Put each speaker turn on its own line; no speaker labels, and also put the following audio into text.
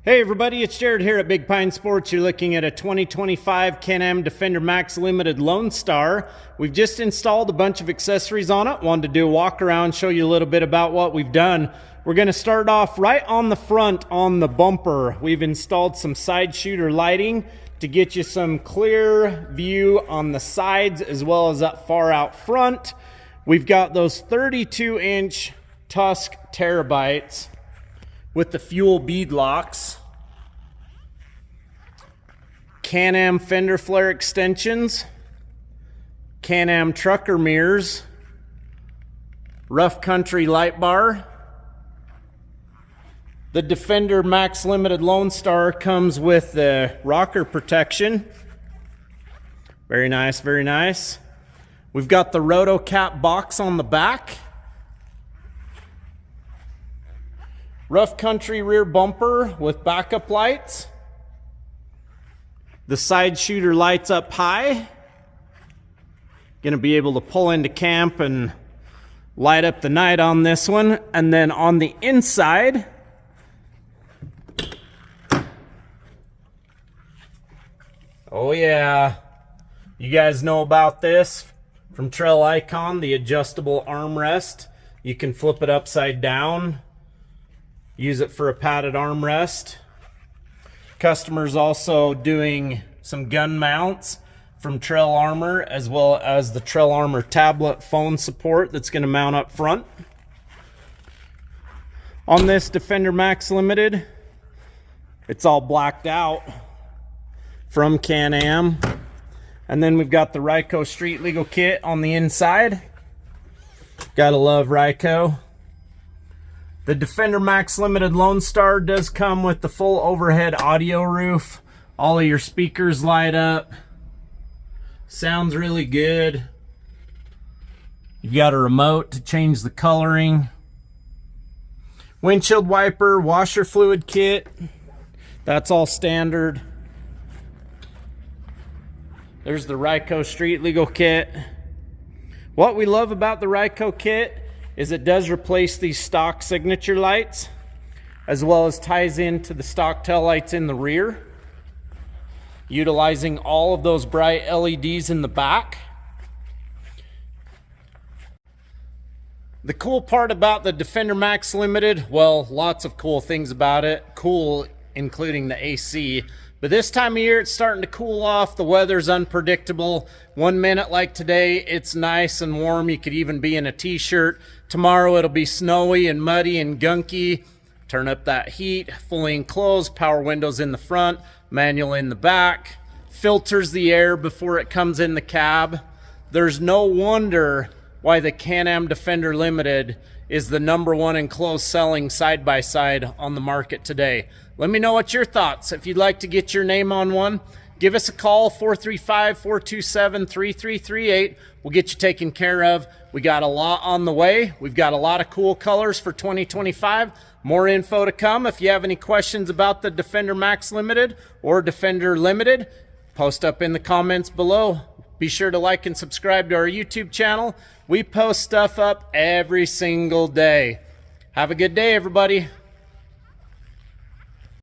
Hey everybody, it's Jared here at Big Pine Sports. You're looking at a 2025 Can-Am Defender Max Limited Lonestar. We've just installed a bunch of accessories on it. Wanted to do a walk around, show you a little bit about what we've done. We're going to start off right on the front on the bumper. We've installed some side shooter lighting to get you some clear view on the sides as well as up far out front. We've got those 32-inch Tusk Terabytes with the fuel bead locks, Can-Am fender flare extensions, Can-Am trucker mirrors, rough country light bar. The Defender Max Limited Lonestar comes with the rocker protection. Very nice, very nice. We've got the rotokap box on the back. Rough country rear bumper with backup lights. The side shooter lights up high. Gonna be able to pull into camp and light up the night on this one. And then on the inside, oh yeah, you guys know about this from Trail Icon, the adjustable armrest. You can flip it upside down. Use it for a padded armrest. Customers also doing some gun mounts from Trail Armor, as well as the Trail Armor tablet phone support that's going to mount up front. On this Defender Max Limited, it's all blacked out from Can-Am. And then we've got the Ryco Street Legal Kit on the inside. Gotta love Ryco. The Defender Max Limited Lonestar does come with the full overhead audio roof. All of your speakers light up. Sounds really good. You've got a remote to change the coloring. Windshield wiper, washer fluid kit. That's all standard. There's the Ryco Street Legal Kit. What we love about the Ryco kit is it does replace these stock signature lights, as well as ties into the stock tail lights in the rear, utilizing all of those bright LEDs in the back. The cool part about the Defender Max Limited, well, lots of cool things about it. Cool, including the AC. But this time of year, it's starting to cool off. The weather's unpredictable. 1 minute like today, it's nice and warm. You could even be in a t-shirt. Tomorrow, it'll be snowy and muddy and gunky. Turn up that heat. Fully enclosed, power windows in the front, manual in the back. Filters the air before it comes in the cab. There's no wonder why the Can-Am Defender Limited is the #1 enclosed selling side-by-side on the market today. Let me know what your thoughts. If you'd like to get your name on one, give us a call, 435-427-3338. We'll get you taken care of. We got a lot on the way. We've got a lot of cool colors for 2025. More info to come. If you have any questions about the Defender Max Limited or Defender Limited, post up in the comments below. Be sure to like and subscribe to our YouTube channel. We post stuff up every single day. Have a good day, everybody.